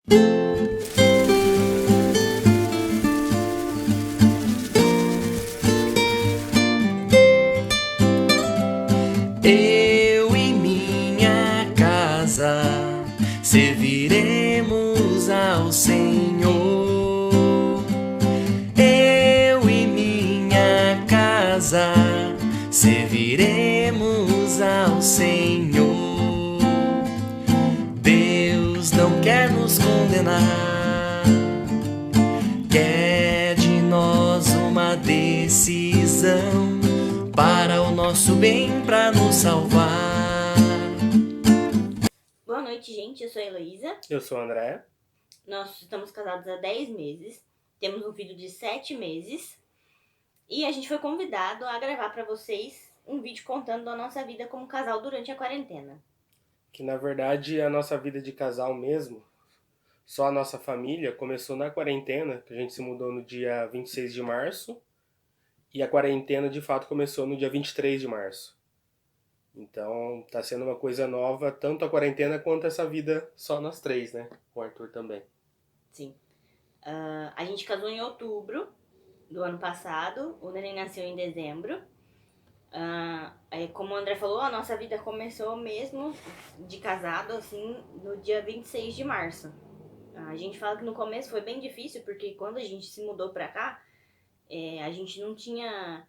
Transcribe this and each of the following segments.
Eu e minha casa serviremos ao Senhor. Eu e minha casa serviremos ao Senhor. Deus não quer nos condenar, quer de nós uma decisão para o nosso bem, para nos salvar. Boa noite, gente. Eu sou a Heloísa. Eu sou o André. Nós estamos casados há 10 meses. Temos um filho de 7 meses. E a gente foi convidado a gravar para vocês um vídeo contando da nossa vida como casal durante a quarentena. Que na verdade a nossa vida de casal mesmo, só a nossa família, começou na quarentena, que a gente se mudou no dia 26 de março. E a quarentena de fato começou no dia 23 de março. Então tá sendo uma coisa nova, tanto a quarentena quanto essa vida só nós três, né? O Arthur também. Sim. A gente casou em outubro do ano passado. O neném nasceu em dezembro. Como o André falou, a nossa vida começou mesmo de casado, assim, no dia 26 de março. A gente fala que no começo foi bem difícil, porque quando a gente se mudou pra cá, a gente não tinha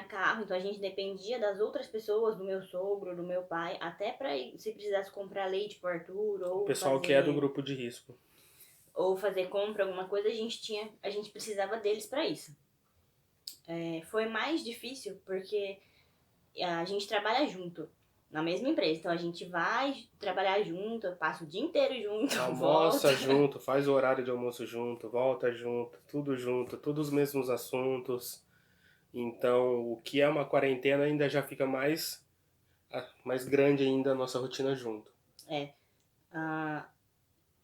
carro, então a gente dependia das outras pessoas, do meu sogro, do meu pai, até pra ir, se precisasse comprar leite pro Arthur, ou O pessoal que é do grupo de risco. Ou fazer compra, alguma coisa, a gente precisava deles pra isso. Foi mais difícil porque a gente trabalha junto, na mesma empresa, então a gente vai trabalhar junto, passa o dia inteiro junto, Almoça volta junto, faz o horário de almoço junto, volta junto, todos os mesmos assuntos. Então, o que é uma quarentena ainda já fica mais grande ainda a nossa rotina junto.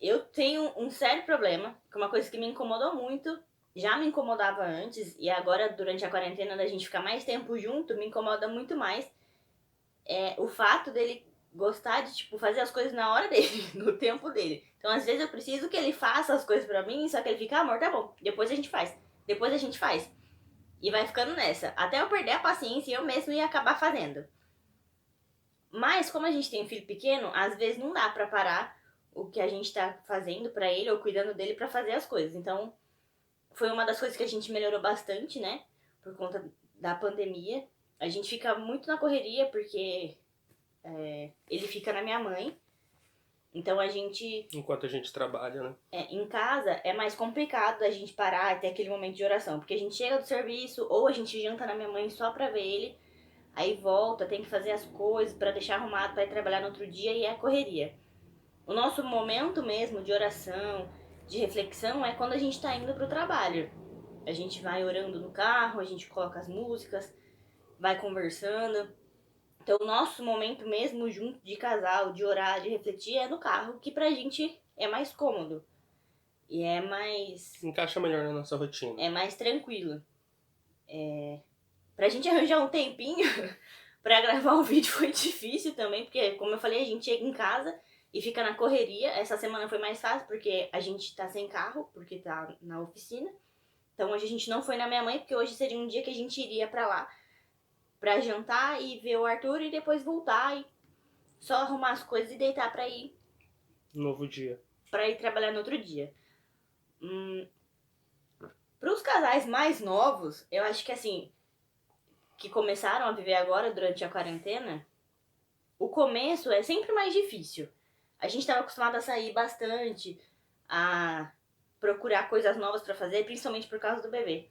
Eu tenho um sério problema, que é uma coisa que me incomodou muito, já me incomodava antes, e agora durante a quarentena da gente ficar mais tempo junto, me incomoda muito mais. O fato dele gostar de, tipo, fazer as coisas na hora dele, no tempo dele. Então, às vezes eu preciso que ele faça as coisas pra mim, só que ele fica, amor, tá bom, depois a gente faz. E vai ficando nessa, até eu perder a paciência e eu mesmo ia acabar fazendo. Mas, como a gente tem um filho pequeno, às vezes não dá pra parar o que a gente tá fazendo pra ele, ou cuidando dele, pra fazer as coisas. Então, foi uma das coisas que a gente melhorou bastante, né? Por conta da pandemia. A gente fica muito na correria, porque ele fica na minha mãe. Então a gente... Enquanto a gente trabalha, né? Em casa é mais complicado a gente parar e ter aquele momento de oração. Porque a gente chega do serviço, ou a gente janta na minha mãe só pra ver ele. Aí volta, tem que fazer as coisas pra deixar arrumado pra ir trabalhar no outro dia, e é correria. O nosso momento mesmo de oração, de reflexão, é quando a gente tá indo pro trabalho. A gente vai orando no carro, a gente coloca as músicas, vai conversando. Então, o nosso momento mesmo junto de casal, de orar, de refletir, é no carro, que pra gente é mais cômodo. E é mais... Encaixa melhor na nossa rotina. É mais tranquilo. Pra gente arranjar um tempinho pra gravar um vídeo foi difícil também, porque, como eu falei, a gente chega em casa e fica na correria. Essa semana foi mais fácil, porque a gente tá sem carro, porque tá na oficina. Então, hoje a gente não foi na minha mãe, porque hoje seria um dia que a gente iria pra lá pra jantar e ver o Arthur e depois voltar e só arrumar as coisas e deitar pra ir... Novo dia. Pra ir trabalhar no outro dia. Pros casais mais novos, eu acho que assim, que começaram a viver agora durante a quarentena, o começo é sempre mais difícil. A gente tava acostumado a sair bastante, a procurar coisas novas pra fazer, principalmente por causa do bebê.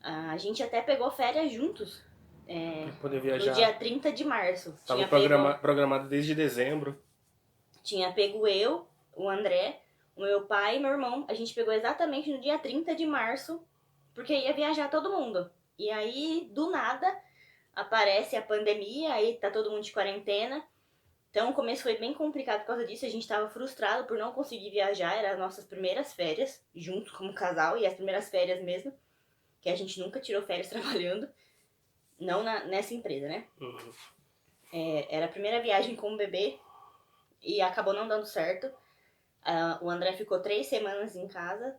A gente até pegou férias juntos. Pra poder viajar. No dia 30 de março. Tava programado desde dezembro. Tinha pego eu, o André, o meu pai e meu irmão. A gente pegou exatamente no dia 30 de março, porque ia viajar todo mundo. E aí, do nada, aparece a pandemia, aí tá todo mundo de quarentena. Então, o começo foi bem complicado por causa disso. A gente tava frustrado por não conseguir viajar. Eram as nossas primeiras férias, juntos como casal, e as primeiras férias mesmo, que a gente nunca tirou férias trabalhando. Não nessa empresa, né? Uhum. Era a primeira viagem com o bebê e acabou não dando certo. O André ficou 3 semanas em casa,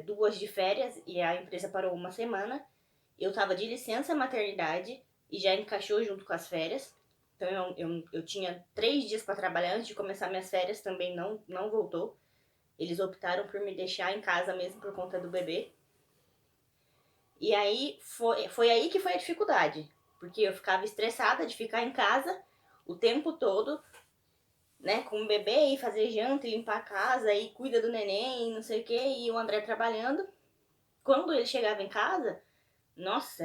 2 de férias, e a empresa parou uma semana. Eu tava de licença maternidade e já encaixou junto com as férias. Então eu tinha 3 dias para trabalhar antes de começar minhas férias, também não voltou. Eles optaram por me deixar em casa mesmo por conta do bebê. E aí foi aí que foi a dificuldade. Porque eu ficava estressada de ficar em casa o tempo todo, né, com o bebê, e fazer janta, e limpar a casa, e cuida do neném, e não sei o que, e o André trabalhando. Quando ele chegava em casa, nossa,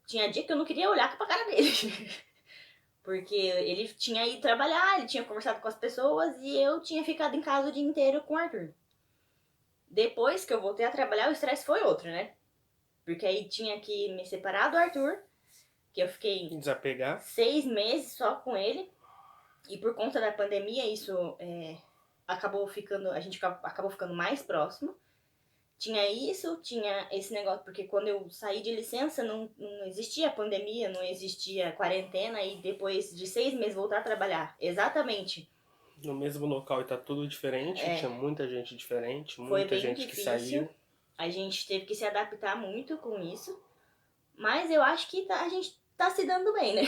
tinha dia que eu não queria olhar pra cara dele. Porque ele tinha ido trabalhar, ele tinha conversado com as pessoas, e eu tinha ficado em casa o dia inteiro com o Arthur. Depois que eu voltei a trabalhar, o estresse foi outro, né? Porque aí tinha que me separar do Arthur, que eu fiquei Desapegar. 6 meses só com ele. E por conta da pandemia, isso a gente acabou ficando mais próximo. Tinha isso, tinha esse negócio, porque quando eu saí de licença não existia pandemia, não existia quarentena, e depois de 6 meses voltar a trabalhar. Exatamente. No mesmo local e tá tudo diferente, tinha muita gente diferente, Foi muita bem gente que difícil. saiu. A gente teve que se adaptar muito com isso. Mas eu acho que a gente tá se dando bem, né?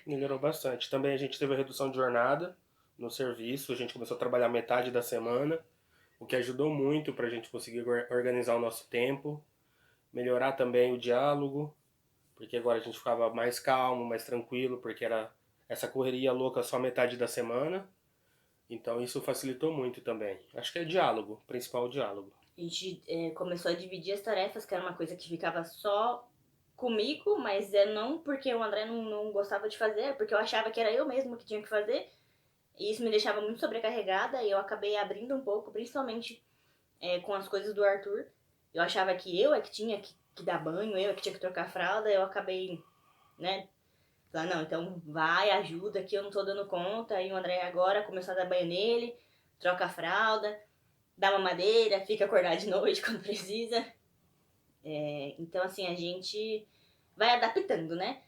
Melhorou bastante. Também a gente teve a redução de jornada no serviço, a gente começou a trabalhar metade da semana, o que ajudou muito para a gente conseguir organizar o nosso tempo, melhorar também o diálogo, porque agora a gente ficava mais calmo, mais tranquilo, porque era essa correria louca só metade da semana. Então isso facilitou muito também. Acho que é diálogo, principal diálogo. A gente começou a dividir as tarefas, que era uma coisa que ficava só comigo, mas não porque o André não gostava de fazer, é porque eu achava que era eu mesmo que tinha que fazer. E isso me deixava muito sobrecarregada, e eu acabei abrindo um pouco, principalmente com as coisas do Arthur. Eu achava que eu é que tinha que dar banho, eu é que tinha que trocar fralda, eu acabei, né, falando, não, então vai, ajuda, que eu não tô dando conta. E o André agora começou a dar banho nele, troca a fralda, dá mamadeira, fica acordado de noite quando precisa. Então, assim, a gente vai adaptando, né?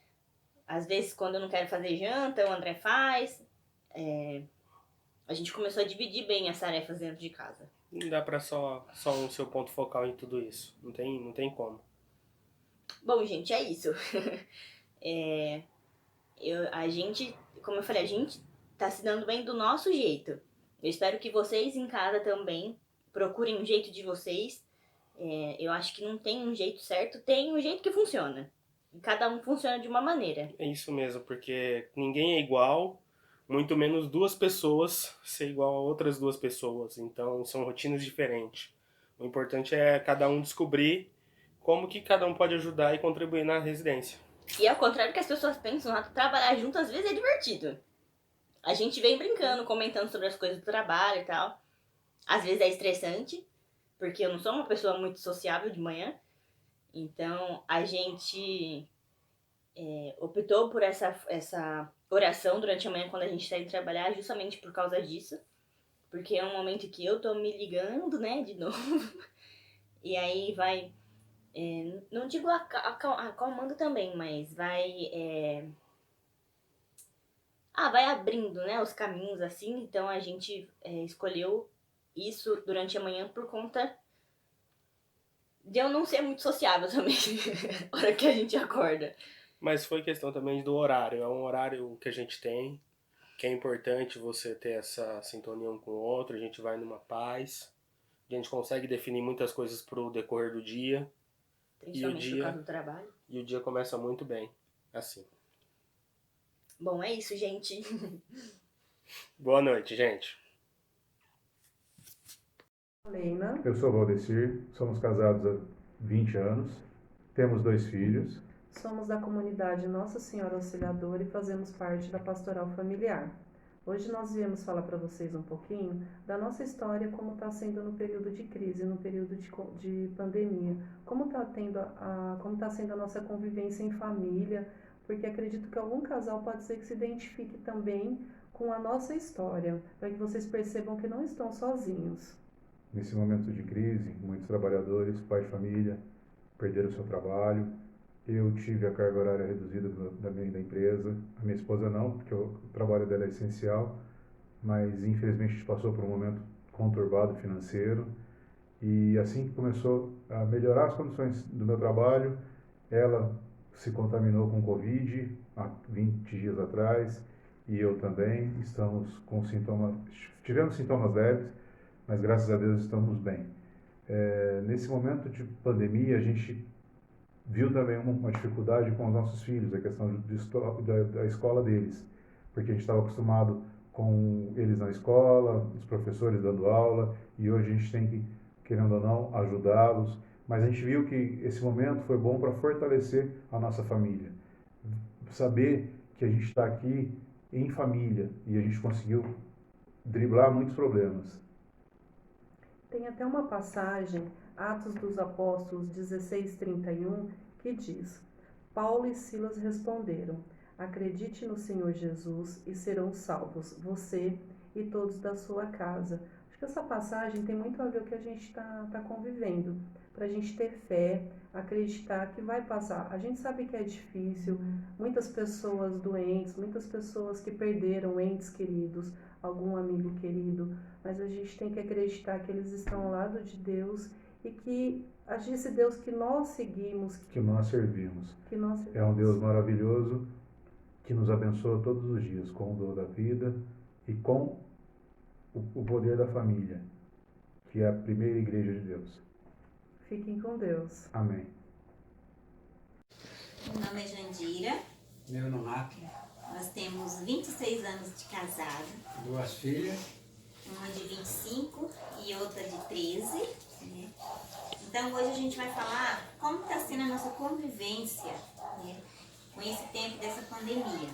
Às vezes, quando eu não quero fazer janta, o André faz. A gente começou a dividir bem as tarefas dentro de casa. Não dá pra só um seu ponto focal em tudo isso. Não tem como. Bom, gente, é isso. A gente, como eu falei, a gente tá se dando bem do nosso jeito. Eu espero que vocês em casa também procurem um jeito de vocês. Eu acho que não tem um jeito certo, tem um jeito que funciona. Cada um funciona de uma maneira. É isso mesmo, porque ninguém é igual, muito menos duas pessoas ser igual a outras duas pessoas. Então são rotinas diferentes. O importante é cada um descobrir como que cada um pode ajudar e contribuir na residência. E ao contrário do que as pessoas pensam, trabalhar junto às vezes é divertido. A gente vem brincando, comentando sobre as coisas do trabalho e tal. Às vezes é estressante, porque eu não sou uma pessoa muito sociável de manhã. Então a gente optou por essa oração durante a manhã quando a gente está indo trabalhar, justamente por causa disso. Porque é um momento que eu tô me ligando, né, de novo. E aí vai... não digo acalmando também, mas vai... vai abrindo, né, os caminhos assim. Então a gente escolheu isso durante a manhã por conta de eu não ser muito sociável também, na hora que a gente acorda. Mas foi questão também do horário. É um horário que a gente tem, que é importante você ter essa sintonia um com o outro. A gente vai numa paz. A gente consegue definir muitas coisas pro decorrer do dia. Principalmente por causa do trabalho. E o dia começa muito bem, assim. Bom, é isso, gente. Boa noite, gente. Leina. Eu sou Valdecir, somos casados há 20 anos, temos 2 filhos. Somos da comunidade Nossa Senhora Auxiliadora e fazemos parte da Pastoral Familiar. Hoje nós viemos falar para vocês um pouquinho da nossa história, como está sendo no período de crise, no período de pandemia, como está sendo a nossa convivência em família, porque acredito que algum casal pode ser que se identifique também com a nossa história, para que vocês percebam que não estão sozinhos. Nesse momento de crise, muitos trabalhadores, pais de família, perderam seu trabalho. Eu tive a carga horária reduzida da empresa. A minha esposa não, porque o trabalho dela é essencial, mas infelizmente a gente passou por um momento conturbado financeiro. E assim que começou a melhorar as condições do meu trabalho, ela se contaminou com Covid há 20 dias atrás, e eu também. Estamos com sintomas, tivemos sintomas leves, mas graças a Deus estamos bem. Nesse momento de pandemia, a gente viu também uma dificuldade com os nossos filhos, a questão da escola deles, porque a gente estava acostumado com eles na escola, os professores dando aula, e hoje a gente tem que, querendo ou não, ajudá-los. Mas a gente viu que esse momento foi bom para fortalecer a nossa família. Saber que a gente está aqui em família e a gente conseguiu driblar muitos problemas. Tem até uma passagem, Atos dos Apóstolos 16:31, que diz: Paulo e Silas responderam: acredite no Senhor Jesus e serão salvos, você e todos da sua casa. Acho que essa passagem tem muito a ver com o que a gente está convivendo, para a gente ter fé, acreditar que vai passar. A gente sabe que é difícil, muitas pessoas doentes, muitas pessoas que perderam entes queridos, algum amigo querido, mas a gente tem que acreditar que eles estão ao lado de Deus e que esse Deus que nós seguimos, que nós servimos, servimos, é um Deus maravilhoso que nos abençoa todos os dias com o dom da vida e com o poder da família, que é a primeira igreja de Deus. Fiquem com Deus. Amém. Meu nome é Jandira. Meu nome Nós temos 26 anos de casado. 2 filhas. Uma de 25 e outra de 13. Né? Então hoje a gente vai falar como está sendo a nossa convivência, né, com esse tempo dessa pandemia.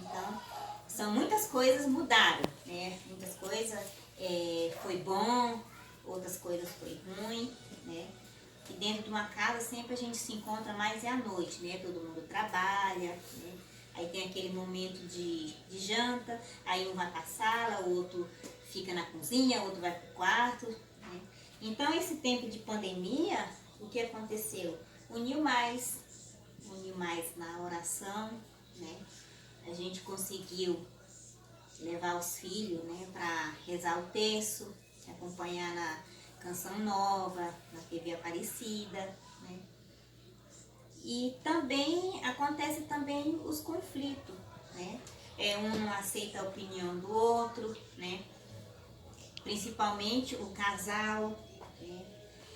Então, muitas coisas mudaram, né? Muitas coisas foi bom, outras coisas foi ruim, né? E dentro de uma casa sempre a gente se encontra mais à noite, né? Todo mundo trabalha, né? Aí tem aquele momento de janta, aí um vai para a sala, o outro fica na cozinha, o outro vai para o quarto, né? Então esse tempo de pandemia, o que aconteceu? Uniu mais na oração, né? A gente conseguiu levar os filhos, né, para rezar o terço, acompanhar na Canção Nova, na TV Aparecida, né? E também acontece também os conflitos, né? Um não aceita a opinião do outro, né? Principalmente o casal, né?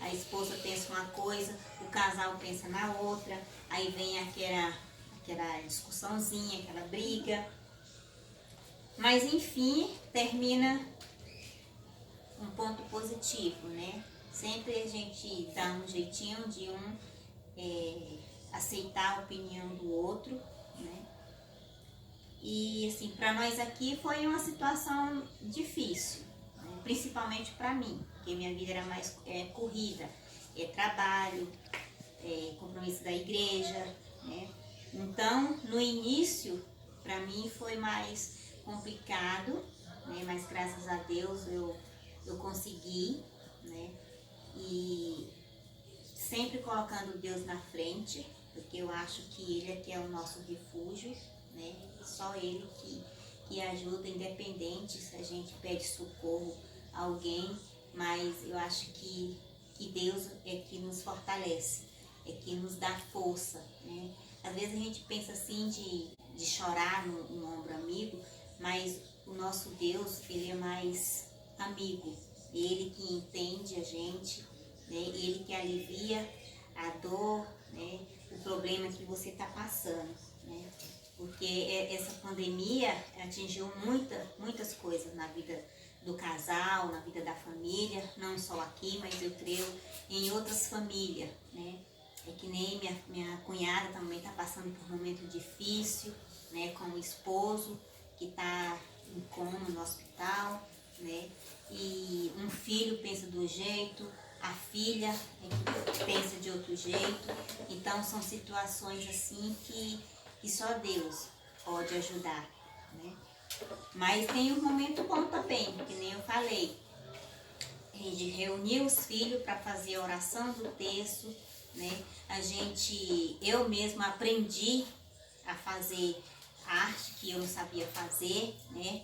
A esposa pensa uma coisa, o casal pensa na outra, aí vem aquela discussãozinha, aquela briga. Mas enfim, termina um ponto positivo, né? Sempre a gente dá um jeitinho de aceitar a opinião do outro, né? E assim, para nós aqui foi uma situação difícil, né? Principalmente para mim, porque minha vida era mais corrida, trabalho, compromisso da igreja, né? Então, no início, para mim foi mais complicado, né? Mas graças a Deus eu consegui, né? E sempre colocando Deus na frente, porque eu acho que Ele é que é o nosso refúgio, né? Só Ele que ajuda, independente se a gente pede socorro a alguém, mas eu acho que Deus é que nos fortalece, é que nos dá força, né? Às vezes a gente pensa assim de chorar no ombro amigo, mas o nosso Deus, Ele é mais amigo, Ele que entende a gente, né? Ele que alivia a dor, né? O problema que você está passando, né? Porque essa pandemia atingiu muitas coisas na vida do casal, na vida da família, não só aqui, mas eu creio em outras famílias, né? É que nem minha cunhada também está passando por um momento difícil, né? Com o esposo que está em coma no hospital, né? E um filho pensa de um jeito, a filha pensa de outro jeito. Então são situações assim que só Deus pode ajudar, né? Mas tem um momento bom também, que nem eu falei. A gente reuniu os filhos para fazer a oração do terço, né? Eu mesma aprendi a fazer arte que eu não sabia fazer, né?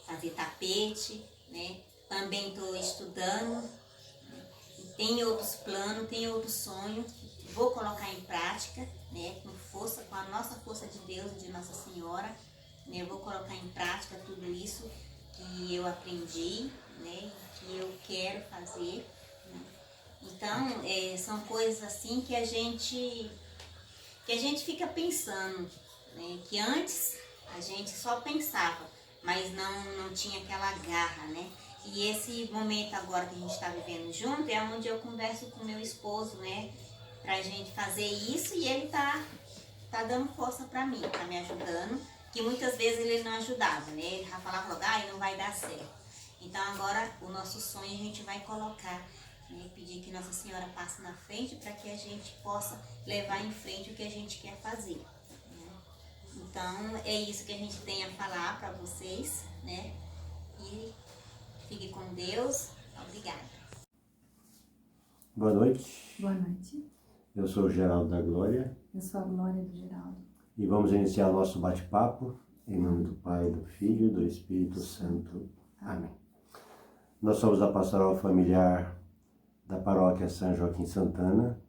Fazer tapete, né? também estou estudando, tenho outros planos, tenho outros sonhos, vou colocar em prática, né, com força, com a nossa força de Deus e de Nossa Senhora, né, eu vou colocar em prática tudo isso que eu aprendi, né, que eu quero fazer, né. Então, são coisas assim que a gente fica pensando, né, que antes a gente só pensava, mas não tinha aquela garra, né? E esse momento agora que a gente está vivendo junto é onde eu converso com meu esposo, né? Pra gente fazer isso, e ele tá dando força pra mim, tá me ajudando, que muitas vezes ele não ajudava, né? Ele já falava logo, não vai dar certo. Então agora o nosso sonho a gente vai colocar, né? Pedir que Nossa Senhora passe na frente para que a gente possa levar em frente o que a gente quer fazer, né? Então é isso que a gente tem a falar para vocês, né? E fique com Deus. Obrigada. Boa noite. Boa noite. Eu sou o Geraldo da Glória. Eu sou a Glória do Geraldo. E vamos iniciar nosso bate-papo em nome do Pai, do Filho e do Espírito Santo. Amém. Nós somos da Pastoral Familiar da Paróquia São Joaquim Santana,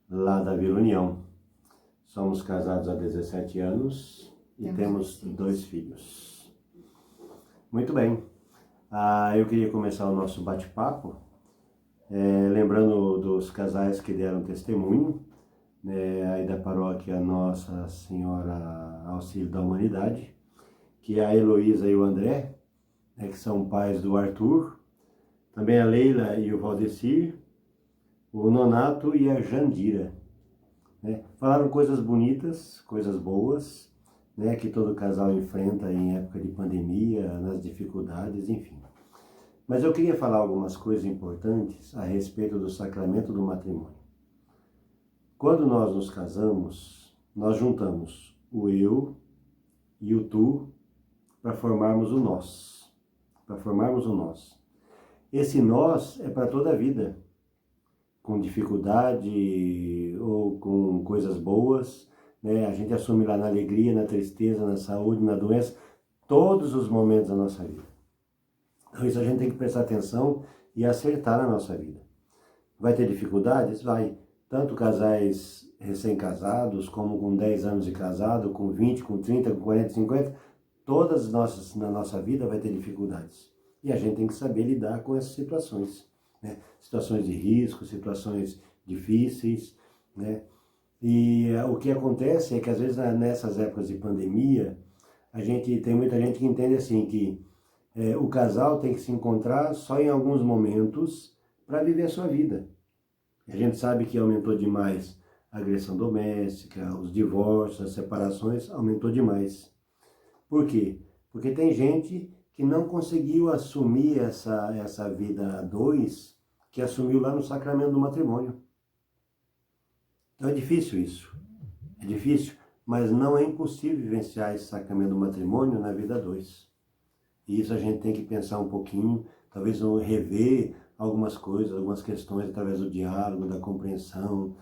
lá da Vila União. Somos casados há 17 anos e temos 2 filhos. Muito bem. Eu queria começar o nosso bate-papo lembrando dos casais que deram testemunho, né, aí da paróquia Nossa Senhora Auxílio da Humanidade, que é a Heloísa e o André, né, que são pais do Arthur, também a Leila e o Valdecir, o Nonato e a Jandira, né. Falaram coisas bonitas, coisas boas, né, que todo casal enfrenta em época de pandemia, nas dificuldades, enfim. Mas eu queria falar algumas coisas importantes a respeito do sacramento do matrimônio. Quando nós nos casamos, nós juntamos o eu e o tu para formarmos o nós. Para formarmos o nós. Esse nós é para toda a vida, com dificuldade ou com coisas boas, né? A gente assume lá na alegria, na tristeza, na saúde, na doença, todos os momentos da nossa vida. Então isso a gente tem que prestar atenção e acertar na nossa vida. Vai ter dificuldades? Vai. Tanto casais recém-casados, como com 10 anos de casado, com 20, com 30, com 40, 50, todas na nossa vida vai ter dificuldades. E a gente tem que saber lidar com essas situações, né? Situações de risco, situações difíceis, né? E o que acontece é que às vezes nessas épocas de pandemia, tem muita gente que entende assim que o casal tem que se encontrar só em alguns momentos para viver a sua vida. A gente sabe que aumentou demais a agressão doméstica, os divórcios, as separações, aumentou demais. Por quê? Porque tem gente que não conseguiu assumir essa vida a dois, que assumiu lá no sacramento do matrimônio. Então é difícil isso. É difícil, mas não é impossível vivenciar esse sacramento do matrimônio na vida a dois. E isso a gente tem que pensar um pouquinho, talvez rever algumas coisas, algumas questões através do diálogo, da compreensão,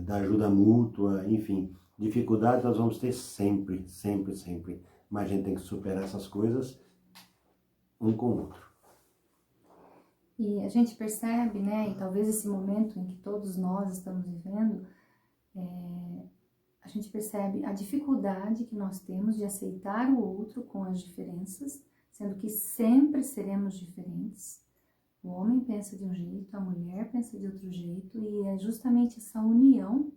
da ajuda mútua, enfim. Dificuldades nós vamos ter sempre, sempre, sempre. Mas a gente tem que superar essas coisas um com o outro. E a gente percebe, né, e talvez esse momento em que todos nós estamos vivendo, a gente percebe a dificuldade que nós temos de aceitar o outro com as diferenças, sendo que sempre seremos diferentes. O homem pensa de um jeito, a mulher pensa de outro jeito, e é justamente essa união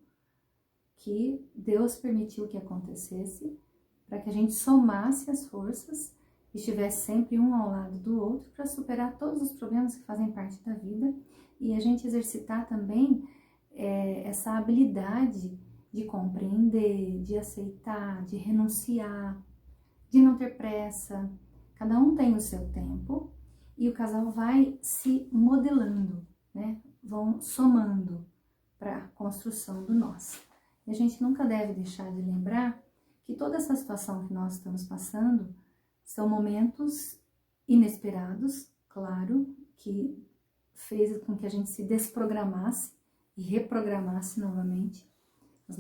que Deus permitiu que acontecesse para que a gente somasse as forças e estivesse sempre um ao lado do outro para superar todos os problemas que fazem parte da vida, e a gente exercitar também essa habilidade de compreender, de aceitar, de renunciar, de não ter pressa. Cada um tem o seu tempo e o casal vai se modelando, né? Vão somando para a construção do nós. E a gente nunca deve deixar de lembrar que toda essa situação que nós estamos passando são momentos inesperados, claro, que fez com que a gente se desprogramasse e reprogramasse novamente as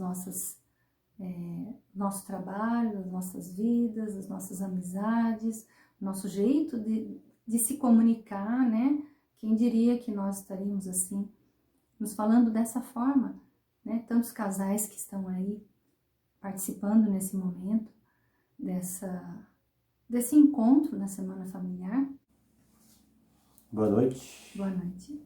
nosso trabalho, as nossas vidas, as nossas amizades, nosso jeito de de se comunicar, né? Quem diria que nós estaríamos assim, nos falando dessa forma, né? Tantos casais que estão aí participando nesse momento, desse encontro na Semana Familiar. Boa noite. Boa noite.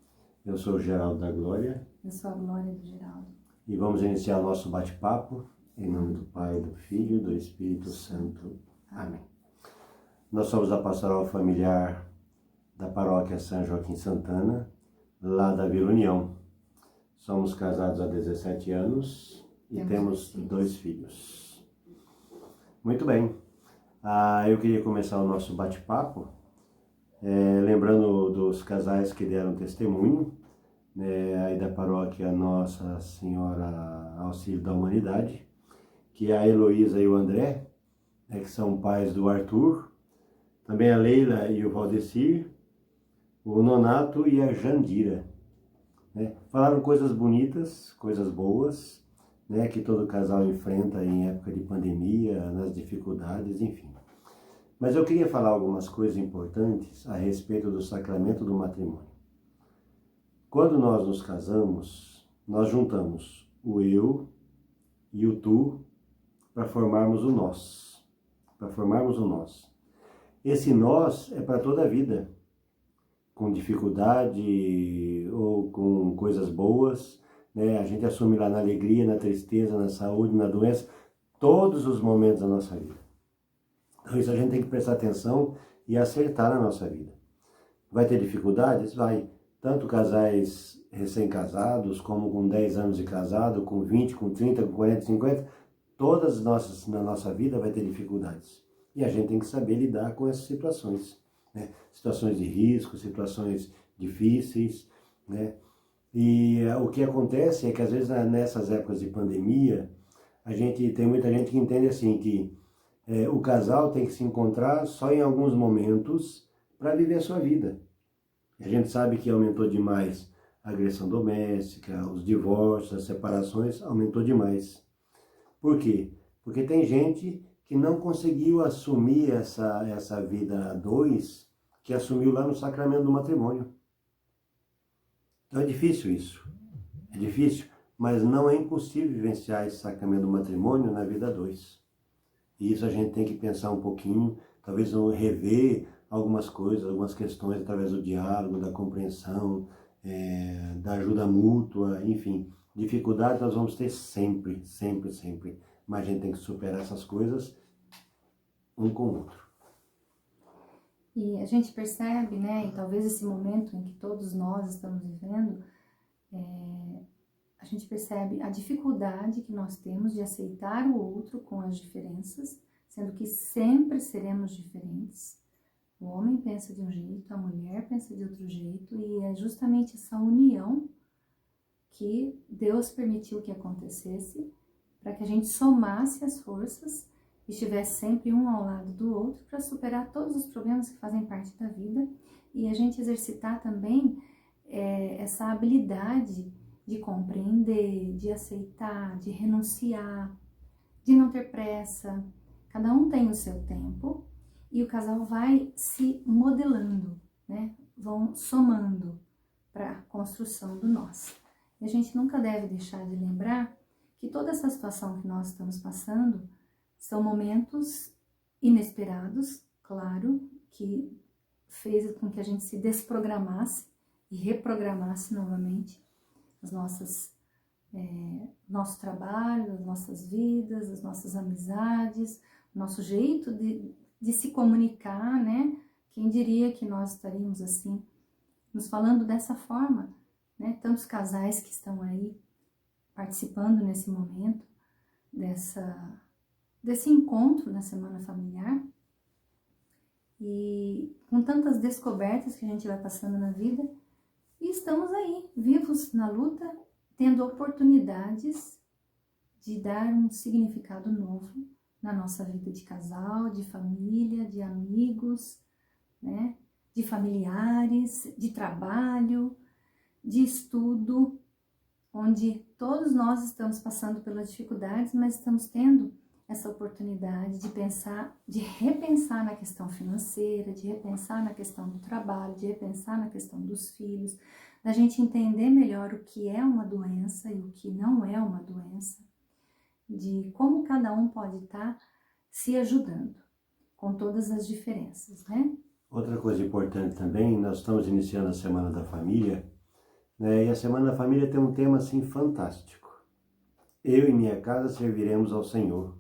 Eu sou o Geraldo da Glória. Eu sou a Glória do Geraldo. E vamos iniciar nosso bate-papo em nome do Pai, do Filho e do Espírito Santo. Amém. Nós somos da Pastoral Familiar da Paróquia São Joaquim Santana, lá da Vila União. Somos casados há 17 anos e temos 2 filhos. Muito bem. Eu queria começar o nosso bate-papo lembrando dos casais que deram testemunho, aí da paróquia Nossa Senhora Auxílio da Humanidade, que é a Heloísa e o André, que são pais do Arthur, também a Leila e o Valdecir, o Nonato e a Jandira. Falaram coisas bonitas, coisas boas, que todo casal enfrenta em época de pandemia, nas dificuldades, enfim. Mas eu queria falar algumas coisas importantes a respeito do sacramento do matrimônio. Quando nós nos casamos, nós juntamos o eu e o tu para formarmos o nós. Esse nós é para toda a vida, com dificuldade ou com coisas boas, A gente assume lá na alegria, na tristeza, na saúde, na doença, todos os momentos da nossa vida. Então isso a gente tem que prestar atenção e acertar na nossa vida. Vai ter dificuldades? Vai. Tanto casais recém-casados, como com 10 anos de casado, com 20, com 30, com 40, 50, todas na nossa vida vai ter dificuldades. E a gente tem que saber lidar com essas situações. Situações de risco, situações difíceis, E o que acontece é que às vezes nessas épocas de pandemia, tem muita gente que entende assim que o casal tem que se encontrar só em alguns momentos para viver a sua vida. A gente sabe que aumentou demais a agressão doméstica, os divórcios, as separações, aumentou demais. Por quê? Porque tem gente que não conseguiu assumir essa vida a dois, que assumiu lá no sacramento do matrimônio. Então é difícil isso. É difícil, mas não é impossível vivenciar esse sacramento do matrimônio na vida a dois. E isso a gente tem que pensar um pouquinho, talvez rever algumas coisas, algumas questões através do diálogo, da compreensão, da ajuda mútua, enfim. Dificuldades nós vamos ter sempre, sempre, sempre. Mas a gente tem que superar essas coisas um com o outro. E a gente percebe, e talvez esse momento em que todos nós estamos vivendo, a gente percebe a dificuldade que nós temos de aceitar o outro com as diferenças, sendo que sempre seremos diferentes. O homem pensa de um jeito, a mulher pensa de outro jeito, e é justamente essa união que Deus permitiu que acontecesse, para que a gente somasse as forças e estivesse sempre um ao lado do outro para superar todos os problemas que fazem parte da vida, e a gente exercitar também essa habilidade de compreender, de aceitar, de renunciar, de não ter pressa. Cada um tem o seu tempo e o casal vai se modelando, Vão somando para a construção do nós. E a gente nunca deve deixar de lembrar que toda essa situação que nós estamos passando são momentos inesperados, claro, que fez com que a gente se desprogramasse e reprogramasse novamente nosso trabalho, as nossas vidas, as nossas amizades, nosso jeito de se comunicar, Quem diria que nós estaríamos assim, nos falando dessa forma, Tantos casais que estão aí participando nesse momento, desse encontro na Semana Familiar, e com tantas descobertas que a gente vai passando na vida, e estamos aí, vivos na luta, tendo oportunidades de dar um significado novo na nossa vida de casal, de família, de amigos, de familiares, de trabalho, de estudo, onde todos nós estamos passando pelas dificuldades, mas estamos tendo essa oportunidade de pensar, de repensar na questão financeira, de repensar na questão do trabalho, de repensar na questão dos filhos, da gente entender melhor o que é uma doença e o que não é uma doença, de como cada um pode estar se ajudando, com todas as diferenças, né? Outra coisa importante também, nós estamos iniciando a Semana da Família, né? E a Semana da Família tem um tema assim fantástico. Eu e minha casa serviremos ao Senhor.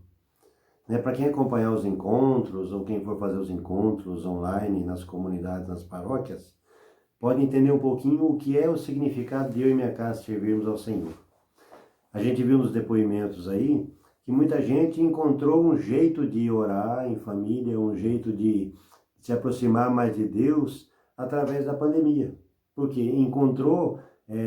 Né? Para quem acompanhar os encontros, ou quem for fazer os encontros online nas comunidades, nas paróquias, pode entender um pouquinho o que é o significado de eu e minha casa servirmos ao Senhor. A gente viu nos depoimentos aí que muita gente encontrou um jeito de orar em família, um jeito de se aproximar mais de Deus através da pandemia, porque encontrou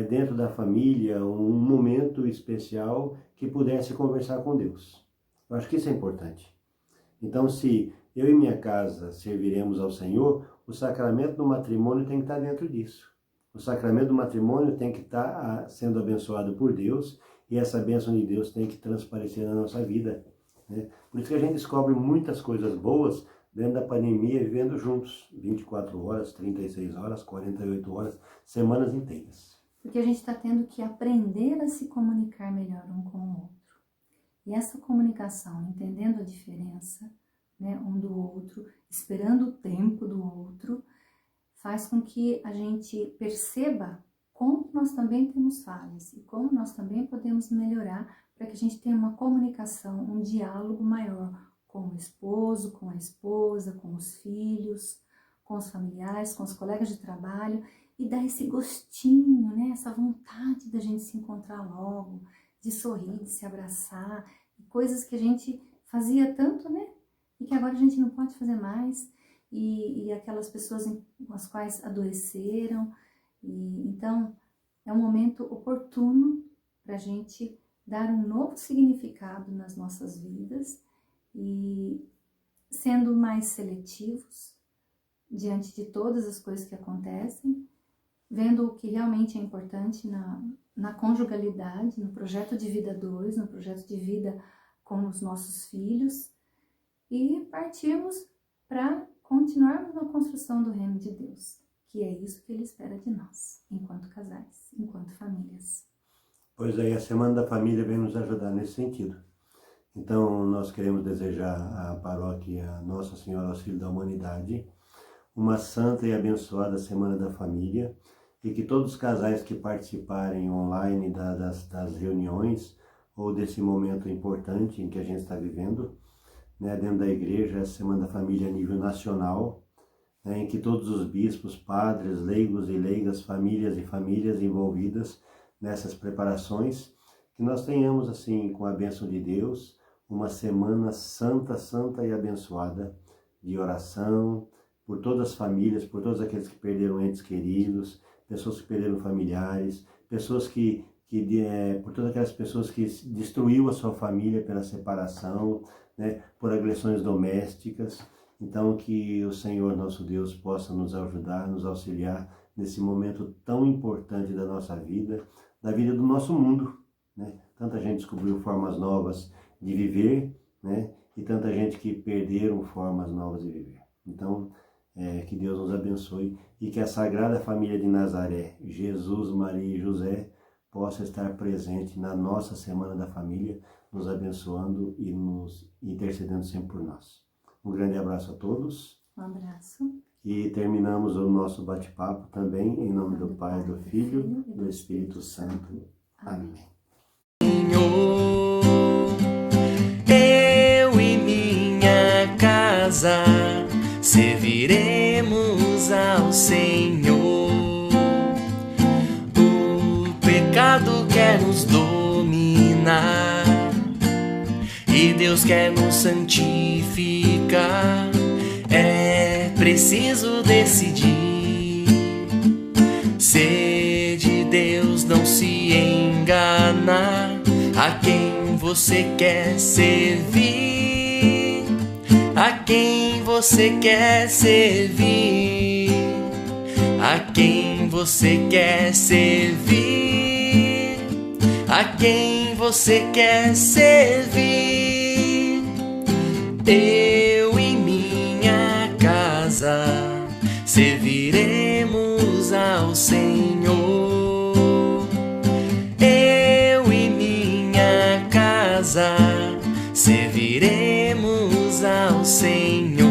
dentro da família um momento especial que pudesse conversar com Deus. Eu acho que isso é importante. Então, se eu e minha casa serviremos ao Senhor, o sacramento do matrimônio tem que estar dentro disso. O sacramento do matrimônio tem que estar sendo abençoado por Deus, e essa bênção de Deus tem que transparecer na nossa vida. Né? Por isso que a gente descobre muitas coisas boas dentro da pandemia, vivendo juntos, 24 horas, 36 horas, 48 horas, semanas inteiras. Porque a gente está tendo que aprender a se comunicar melhor um com o outro. E essa comunicação, entendendo a diferença, né, um do outro, esperando o tempo do outro, faz com que a gente perceba como nós também temos falhas e como nós também podemos melhorar para que a gente tenha uma comunicação, um diálogo maior com o esposo, com a esposa, com os filhos, com os familiares, com os colegas de trabalho, e dar esse gostinho, né, essa vontade da gente se encontrar logo, de sorrir, de se abraçar, coisas que a gente fazia tanto, né, e que agora a gente não pode fazer mais, e aquelas pessoas com as quais adoeceram. E então é um momento oportuno para a gente dar um novo significado nas nossas vidas e sendo mais seletivos diante de todas as coisas que acontecem, vendo o que realmente é importante na conjugalidade, no projeto de vida 2, no projeto de vida com os nossos filhos, e partirmos para continuarmos na construção do reino de Deus, que é isso que Ele espera de nós, enquanto casais, enquanto famílias. Pois aí, a Semana da Família vem nos ajudar nesse sentido. Então, nós queremos desejar à paróquia Nossa Senhora Auxílio da Humanidade uma santa e abençoada Semana da Família, e que todos os casais que participarem online das reuniões ou desse momento importante em que a gente está vivendo, né, dentro da igreja, a Semana da Família a nível nacional, né, em que todos os bispos, padres, leigos e leigas, famílias e famílias envolvidas nessas preparações, que nós tenhamos, assim, com a bênção de Deus, uma semana santa, santa e abençoada de oração por todas as famílias, por todos aqueles que perderam entes queridos, pessoas que perderam familiares, pessoas por todas aquelas pessoas que destruiu a sua família pela separação, né, por agressões domésticas. Então, que o Senhor nosso Deus possa nos ajudar, nos auxiliar nesse momento tão importante da nossa vida, da vida do nosso mundo, né? Tanta gente descobriu formas novas de viver, né? E tanta gente que perderam formas novas de viver. Então, que Deus nos abençoe e que a Sagrada Família de Nazaré, Jesus, Maria e José, possa estar presente na nossa Semana da Família, nos abençoando e nos intercedendo sempre por nós. Um grande abraço a todos. Um abraço. E terminamos o nosso bate-papo também em nome do Pai, do Filho e do Espírito Santo. Amém. Senhor, eu e minha casa serviremos ao Senhor. O pecado quer nos dominar e Deus quer nos santificar. É preciso decidir, ser de Deus, não se enganar. A quem você quer servir, a quem você quer servir, a quem você quer servir, a quem você quer servir. Eu e minha casa serviremos ao Senhor. Eu e minha casa serviremos ao Senhor.